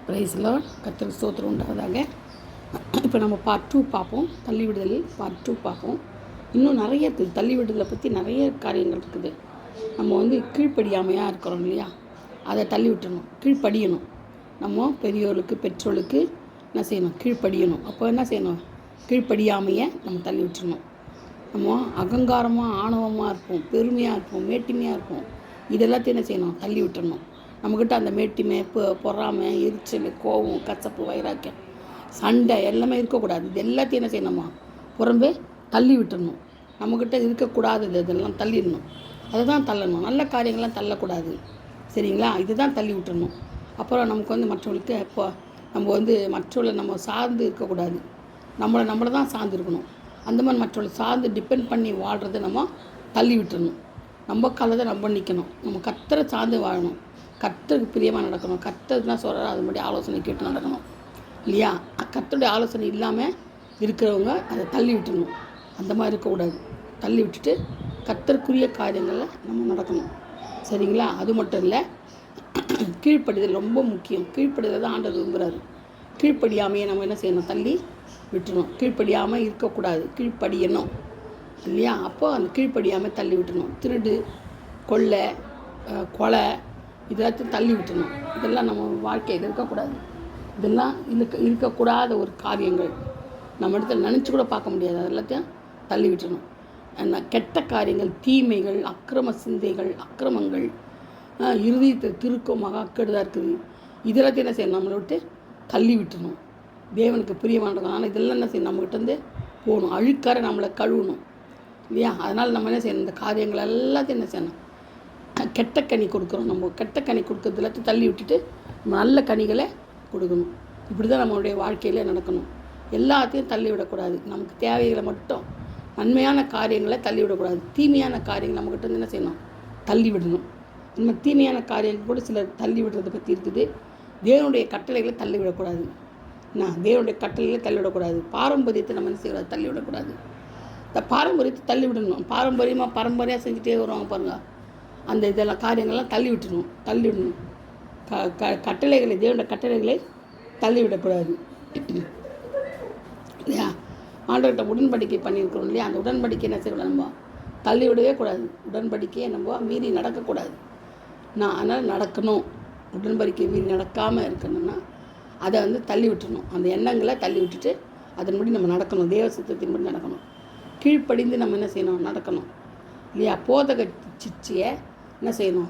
பிரைஸ்லாம் கர்த்தருக்கு ஸ்தோத்திரம் உண்டாவதாக. இப்போ நம்ம பார்ட் 2 பார்ப்போம். தள்ளி விடுதல் பார்ட் 2 பார்ப்போம். இன்னும் நிறைய தள்ளி விடுதலை பற்றி நிறைய காரியங்கள் இருக்குது. நம்ம கீழ்ப்படியாமையாக இருக்கிறோம் இல்லையா, அதை தள்ளி விட்டுறணும், கீழ்ப்படியணும். நம்ம பெரியோர்களுக்கு பெற்றோர்களுக்கு என்ன செய்யணும், கீழ்ப்படியணும். அப்போ என்ன செய்யணும், கீழ்ப்படியாமையை நம்ம தள்ளி விட்டுறணும். நம்ம அகங்காரமாக ஆணவமாக இருப்போம், பெருமையாக இருப்போம், மேட்டிமையாக இருப்போம். இதெல்லாத்தையும் என்ன செய்யணும், தள்ளி விட்டுறணும். நம்மக்கிட்ட அந்த மேட்டிமை, பொறாமை, எரிச்சல், கோபம், கசப்பு, வைராக்கியம், சண்டை எல்லாமே இருக்கக்கூடாது. இது எல்லாத்தையும் என்ன செய்யணுமா, புறம்பே தள்ளி விட்டுறணும். நம்மக்கிட்ட இருக்கக்கூடாதது இதெல்லாம் தள்ளிடணும். அதை தான் தள்ளணும். நல்ல காரியங்கள்லாம் தள்ளக்கூடாது, சரிங்களா? இதுதான் தள்ளி விட்டுறணும். அப்புறம் நமக்கு மற்றவங்களுக்கு இப்போ நம்ம மற்றவர்களை நம்ம சார்ந்து இருக்கக்கூடாது. நம்மளை தான் சார்ந்து இருக்கணும். அந்த மாதிரி மற்றவர்களை சார்ந்து டிபெண்ட் பண்ணி வாழ்கிறத நம்ம தள்ளி விட்டுறணும். நம்ம காலத்தை நம்ம நிற்கணும். நம்ம கர்த்தரை சார்ந்து வாழணும். கர்த்தருக்கு பிரியமாக நடக்கணும். கர்த்தர் தான் சொல்கிறார், அது மாதிரி ஆலோசனை கேட்டு நடக்கணும் இல்லையா? கர்த்தருடைய ஆலோசனை இல்லாமல் இருக்கிறவங்க அதை தள்ளி விட்டுணும். அந்த மாதிரி இருக்கக்கூடாது. தள்ளி விட்டுட்டு கர்த்தருக்குரிய காரியங்களில் நம்ம நடக்கணும், சரிங்களா? அது மட்டும் இல்லை, கீழ்ப்படிதல் ரொம்ப முக்கியம். கீழ்ப்படிதல் தான் ஆண்டவர் விரும்புகிறாரு. கீழ்ப்படியாமையை நம்ம என்ன செய்யணும், தள்ளி விட்டுணும். கீழ்ப்படியாமல் இருக்கக்கூடாது, கீழ்ப்படியணும் இல்லையா? அப்போ அந்த கீழ்ப்படியாமல் தள்ளி விட்டுணும். திருடு, கொள்ளை, கொலை இதெல்லாத்தையும் தள்ளி விட்டுணும். இதெல்லாம் நம்ம வாழ்க்கையில் இருக்கக்கூடாது. இதெல்லாம் இருக்கக்கூடாத ஒரு காரியங்கள். நம்ம இடத்துல நினச்சி கூட பார்க்க முடியாது. அதெல்லாத்தையும் தள்ளி விட்டுணும். கெட்ட காரியங்கள், தீமைகள், அக்கிரம சிந்தைகள், அக்கிரமங்கள், இறுதியத்தை திருக்கமாக அக்கெடுதாக இருக்குது. இதெல்லாத்தையும் என்ன செய்யணும், நம்மளை விட்டு தள்ளி விட்டுணும். தேவனுக்கு பிரியமானது. ஆனால் இதெல்லாம் என்ன செய்யணும், நம்மகிட்டேருந்து போகணும். அழுக்கார நம்மளை கழுவணும் இல்லையா? அதனால் நம்ம என்ன செய்யணும், இந்த காரியங்கள் எல்லாத்தையும் என்ன செய்யணும், கெட்ட கனி கொடுக்குறோம். நம்ம கெட்ட கனி கொடுக்குறது எல்லாத்தையும் தள்ளி விட்டுட்டு நல்ல கனிகளை கொடுக்கணும். இப்படி தான் நம்மளுடைய வாழ்க்கையில் நடக்கணும். எல்லாத்தையும் தள்ளி விடக்கூடாது. நமக்கு தேவைகளை மட்டும், நன்மையான காரியங்களை தள்ளி விடக்கூடாது. தீமையான காரியங்கள் நம்மக்கிட்ட என்ன செய்யணும், தள்ளி விடணும். நம்ம தீமையான காரியங்கள் கூட சிலர் தள்ளி விடுறதை பற்றி இருக்குது. தேவனுடைய கட்டளைகளை தள்ளி விடக்கூடாது. தேவனுடைய கட்டளைகளை தள்ளி விடக்கூடாது. பாரம்பரியத்தை நம்ம என்ன செய்யக்கூடாது, தள்ளி விடக்கூடாது. இந்த பாரம்பரியத்தை தள்ளி விடணும். பரம்பரையாக செஞ்சுட்டே வருவாங்க பாருங்கள், அந்த இதெல்லாம் காரியங்கள்லாம் தள்ளி விட்டுணும். கட்டளைகளை, தேவனுடைய கட்டளைகளை தள்ளி விடக்கூடாது இல்லையா? ஆண்டவர்கிட்ட உடன்படிக்கை பண்ணியிருக்கிறோம் இல்லையா? அந்த உடன்படிக்கை என்ன செய்யக்கூடாது, நம்ம தள்ளி விடவே கூடாது. உடன்படிக்கையை நம்ம மீறி நடக்கக்கூடாது. அதனால் நடக்கணும். உடன்படிக்கை மீறி நடக்காமல் இருக்கணும்னா அதை தள்ளி விட்டுணும். அந்த எண்ணங்களை தள்ளி விட்டுட்டு அதன்படி நம்ம நடக்கணும். தேவ சித்தத்தின்படி நடக்கணும். கீழ்ப்படிந்து நம்ம என்ன செய்யணும், நடக்கணும் இல்லையா? போதக சிக்ஷையை என்ன செய்யணும்,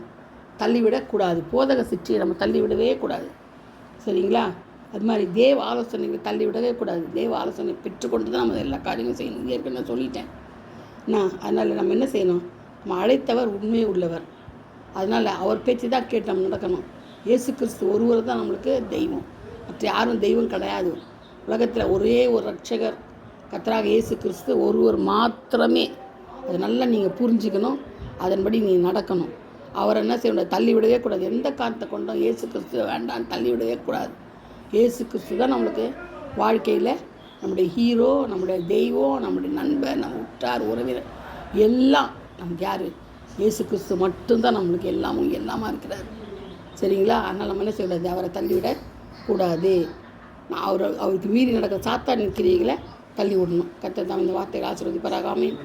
தள்ளிவிடக்கூடாது. போதக சிக்ஷையை நம்ம தள்ளிவிடவே கூடாது, சரிங்களா? அது மாதிரி தேவ ஆலோசனைகளை தள்ளிவிடவே கூடாது. தேவ ஆலோசனை பெற்றுக்கொண்டு தான் நம்ம எல்லா காரியங்களும் செய்யணும். ஏற்கனவே நான் சொல்லிட்டேன். அதனால் நம்ம என்ன செய்யணும், நம்ம அழைத்தவர் உண்மையே உள்ளவர். அதனால் அவர் பேச்சு தான் கேட்டு நம்ம நடக்கணும். இயேசு கிறிஸ்து ஒருவர் தான் நம்மளுக்கு தெய்வம். மற்ற யாரும் தெய்வம் கிடையாது. உலகத்தில் ஒரே ஒரு ரட்சகர் கர்த்தராக இயேசு கிறிஸ்து ஒருவர் மாத்திரமே. அது நல்லா நீங்கள் புரிஞ்சுக்கணும். அதன்படி நீங்கள் நடக்கணும். அவரை என்ன செய்யணும், தள்ளி விடவே கூடாது. எந்த காரணத்தை கொண்டும் இயேசு கிறிஸ்து வேண்டாம், தள்ளி விடவே கூடாது. இயேசு கிறிஸ்து தான் நம்மளுக்கு வாழ்க்கையில் நம்முடைய ஹீரோ, நம்முடைய தெய்வம், நம்முடைய நண்பர், நம்ம உற்றார் உறவினர் எல்லாம் நமக்கு யார், இயேசு கிறிஸ்து மட்டும்தான் நம்மளுக்கு எல்லாமா இருக்கிறார், சரிங்களா? அதனால் நம்ம என்ன செய்யக்கூடாது, அவரை தள்ளிவிடக்கூடாது. அவருக்கு மீறி நடக்கிற சாத்தானின் கிரியைகளை தள்ளி விடணும். கர்த்தர் தாம் இந்த வார்த்தைகள் ஆசீர்வதிப்பாராக. ஆமென்.